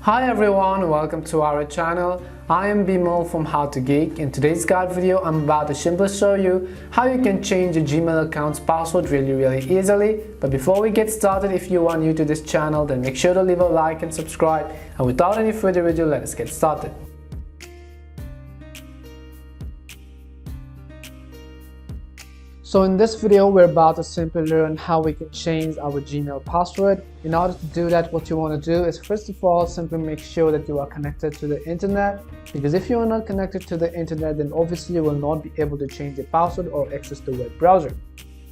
Hi everyone, welcome to our channel. I am Bimal from How to Geek. In today's guide video, I'm about to simply show you how you can change your Gmail account's password really easily. But before we get started, if you are new to this channel, then make sure to leave a like and subscribe. And without any further ado, let us get started. So in this video, we're about to simply learn how we can change our Gmail password. In order to do that, what you want to do is first of all, simply make sure that you are connected to the internet. Because if you are not connected to the internet, then obviously you will not be able to change your password or access the web browser.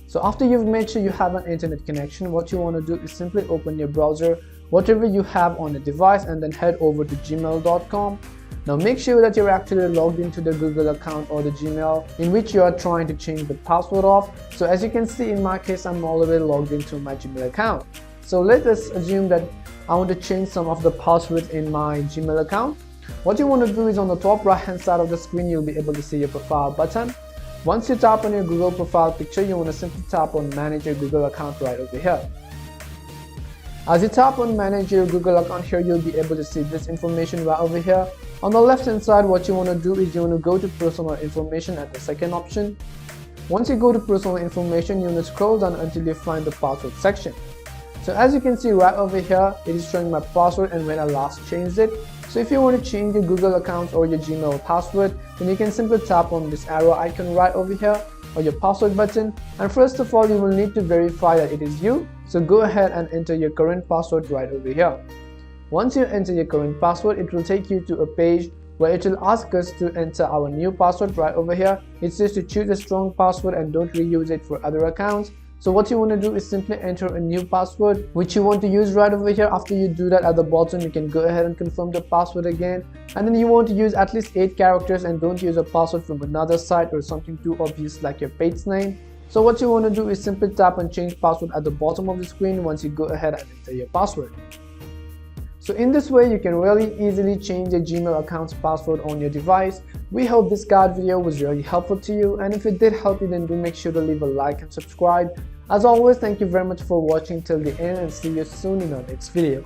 So after you've made sure you have an internet connection, what you want to do is simply open your browser, whatever you have on the device, and then head over to gmail.com. Now make sure that you're actually logged into the Google account or the Gmail in which you are trying to change the password of. So as you can see, in my case, I'm already logged into my Gmail account. So let us assume that I want to change some of the passwords in my Gmail account. What you want to do is on the top right hand side of the screen, you'll be able to see your profile button. Once you tap on your Google profile picture, you want to simply tap on manage your Google account right over here. As you tap on manage your Google account here, you'll be able to see this information right over here. On the left hand side, what you want to do is you want to go to personal information at the second option. Once you go to personal information, you want to scroll down until you find the password section. So as you can see right over here, it is showing my password and when I last changed it. So if you want to change your Google account or your Gmail password, then you can simply tap on this arrow icon right over here or your password button, and first of all you will need to verify that it is you. So go ahead and enter your current password right over here. Once you enter your current password, it will take you to a page where it will ask us to enter our new password right over here. It says to choose a strong password and don't reuse it for other accounts. So what you want to do is simply enter a new password which you want to use right over here. After you do that, at the bottom you can go ahead and confirm the password again, and then you want to use at least 8 characters and don't use a password from another site or something too obvious like your page's name. So what you want to do is simply tap on change password at the bottom of the screen once you go ahead and enter your password. So in this way, you can really easily change your Gmail account's password on your device. We hope this guide video was really helpful to you, and if it did help you, then do make sure to leave a like and subscribe. As always, thank you very much for watching till the end, and see you soon in our next video.